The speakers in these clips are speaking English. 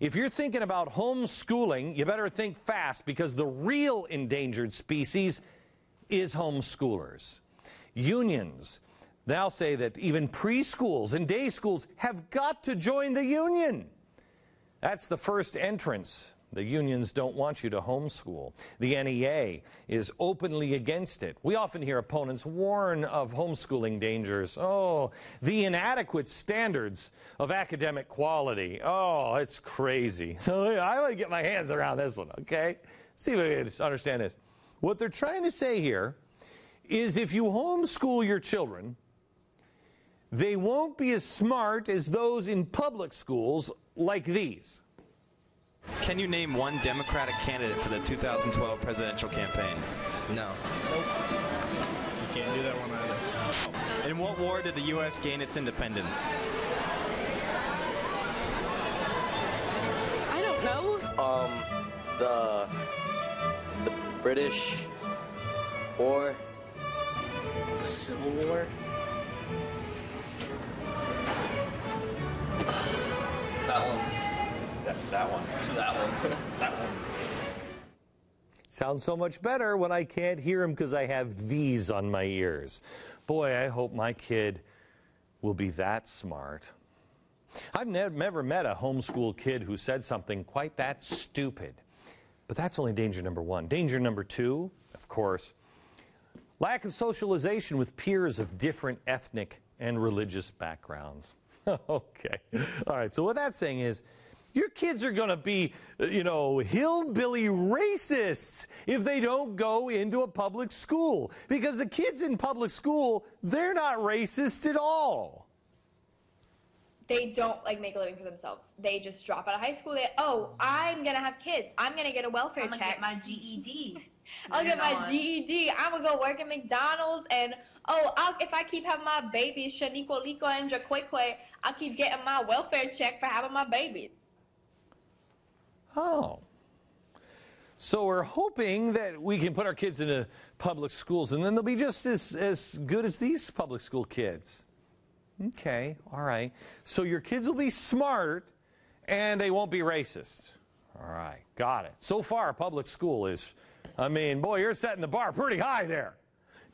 If you're thinking about homeschooling, you better think fast, because the real endangered species is homeschoolers. Unions now say that even preschools and day schools have got to join the union. That's the first entrance. The unions don't want you to homeschool. The NEA is openly against it. We often hear opponents warn of homeschooling dangers. Oh, the inadequate standards of academic quality. Oh, it's crazy. So I want to get my hands around this one, okay? See if we can understand this. What they're trying to say here is if you homeschool your children, they won't be as smart as those in public schools like these. Can you name one Democratic candidate for the 2012 presidential campaign? No. Nope. You can't do that one either. In what war did the U.S. gain its independence? I don't know. The British War. The Civil War? That one. That one. That one. That one. Sounds so much better when I can't hear him because I have these on my ears. Boy, I hope my kid will be that smart. I've never met a homeschool kid who said something quite that stupid. But that's only danger number one. Danger number two, of course, lack of socialization with peers of different ethnic and religious backgrounds. Okay. All right. So what that's saying is, your kids are going to be, hillbilly racists if they don't go into a public school. Because the kids in public school, they're not racist at all. They don't make a living for themselves. They just drop out of high school. I'm going to have kids. I'm going to get a welfare check. I'm going to get my GED. I'll get my GED. I'm going to go work at McDonald's. And, if I keep having my babies, Shaniqua, Liko, and Jaqueque, I'll keep getting my welfare check for having my babies. Oh. So we're hoping that we can put our kids into public schools and then they'll be just as good as these public school kids. Okay, all right. So your kids will be smart and they won't be racist. All right, got it. So far, public school is, boy, you're setting the bar pretty high there.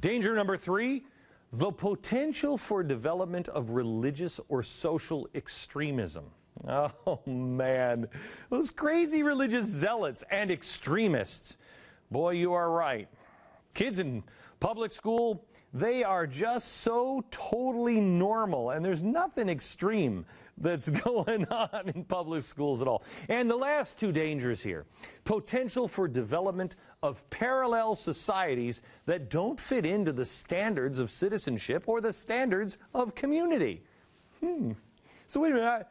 Danger number three, the potential for development of religious or social extremism. Oh, man, those crazy religious zealots and extremists. Boy, you are right. Kids in public school, they are just so totally normal, and there's nothing extreme that's going on in public schools at all. And the last two dangers here, potential for development of parallel societies that don't fit into the standards of citizenship or the standards of community. So wait a minute.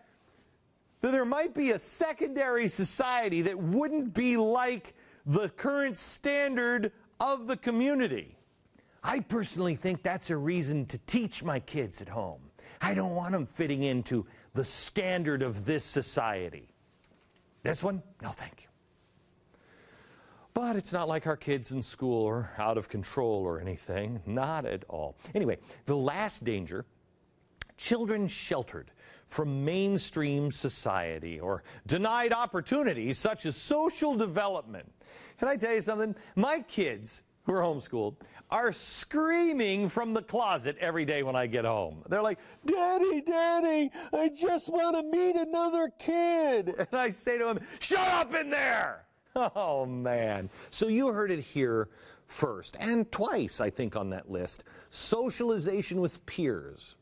That there might be a secondary society that wouldn't be like the current standard of the community. I personally think that's a reason to teach my kids at home. I don't want them fitting into the standard of this society. This one? No, thank you. But it's not like our kids in school are out of control or anything. Not at all. Anyway, the last danger, children sheltered from mainstream society or denied opportunities such as social development. Can I tell you something? My kids, who are homeschooled, are screaming from the closet every day when I get home. They're like, Daddy, Daddy, I just want to meet another kid. And I say to them, shut up in there. Oh, man. So you heard it here first, and twice, I think, on that list. Socialization with peers.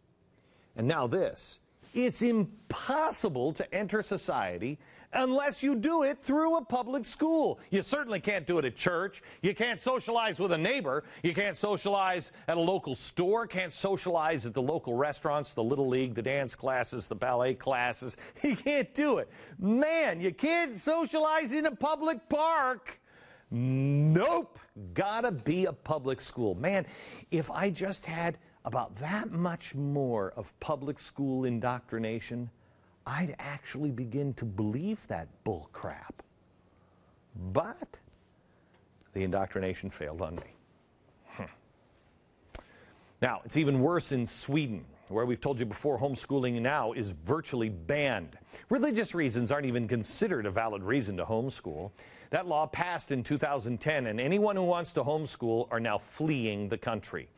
And now this. It's impossible to enter society unless you do it through a public school. You certainly can't do it at church. You can't socialize with a neighbor. You can't socialize at a local store. Can't socialize at the local restaurants, the Little League, the dance classes, the ballet classes. You can't do it. Man, you can't socialize in a public park. Nope. Gotta be a public school. Man, if I just had about that much more of public school indoctrination, I'd actually begin to believe that bull crap. But the indoctrination failed on me. Now, it's even worse in Sweden. where we've told you before, homeschooling now is virtually banned. Religious reasons aren't even considered a valid reason to homeschool. That law passed in 2010, and anyone who wants to homeschool are now fleeing the country.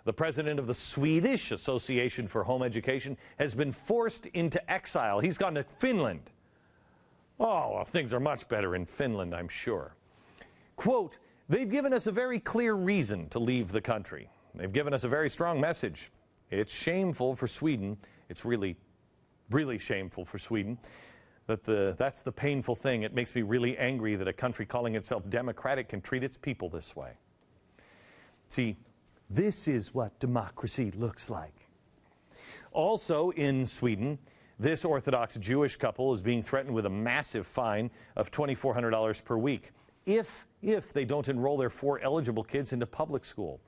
The president of the Swedish Association for Home Education has been forced into exile. He's gone to Finland. Oh, well, things are much better in Finland, I'm sure. Quote, they've given us a very clear reason to leave the country. They've given us a very strong message. It's shameful for Sweden. It's really, really shameful for Sweden. That's the painful thing. It makes me really angry that a country calling itself democratic can treat its people this way. See, this is what democracy looks like. Also in Sweden, this Orthodox Jewish couple is being threatened with a massive fine of $2,400 per week if they don't enroll their 4 eligible kids into public school.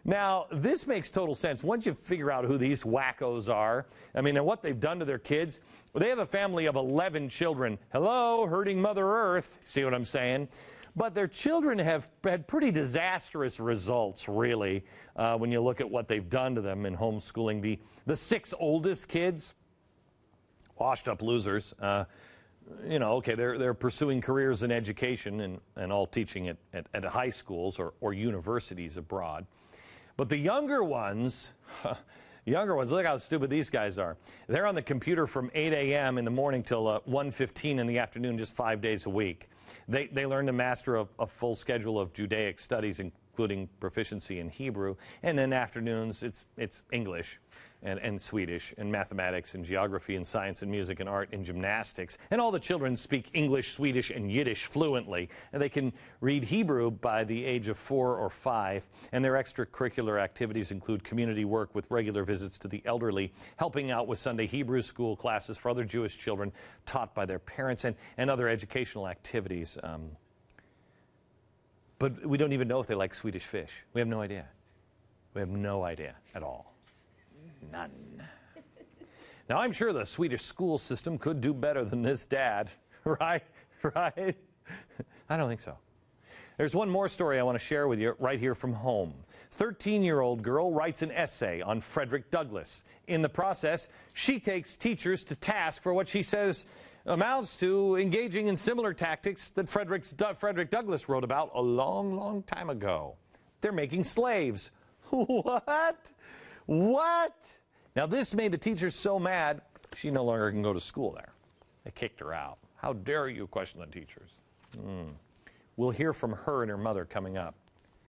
Now, this makes total sense. Once you figure out who these wackos are, I mean, and what they've done to their kids, well, they have a family of 11 children. Hello, hurting Mother Earth. See what I'm saying? But their children have had pretty disastrous results, really, when you look at what they've done to them in homeschooling. The 6 oldest kids, washed up losers, you know, okay, they're pursuing careers in education and all teaching at high schools or universities abroad. But the younger ones, look how stupid these guys are. They're on the computer from 8 a.m. in the morning till 1:15 in the afternoon, just 5 days a week. They learn to master a full schedule of Judaic studies, including proficiency in Hebrew. And then afternoons, it's English and Swedish and mathematics and geography and science and music and art and gymnastics. And all the children speak English, Swedish, and Yiddish fluently. And they can read Hebrew by the age of 4 or 5. And their extracurricular activities include community work with regular visits to the elderly, helping out with Sunday Hebrew school classes for other Jewish children taught by their parents, and other educational activities. But we don't even know if they like Swedish fish. We have no idea. We have no idea at all. None. Now, I'm sure the Swedish school system could do better than this dad, right? Right? I don't think so. There's one more story I want to share with you right here from home. 13-year-old girl writes an essay on Frederick Douglass. In the process, she takes teachers to task for what she says amounts to engaging in similar tactics that Frederick Douglass wrote about a long, long time ago. They're making slaves. What? What? Now, this made the teacher so mad, she no longer can go to school there. They kicked her out. How dare you question the teachers? We'll hear from her and her mother coming up.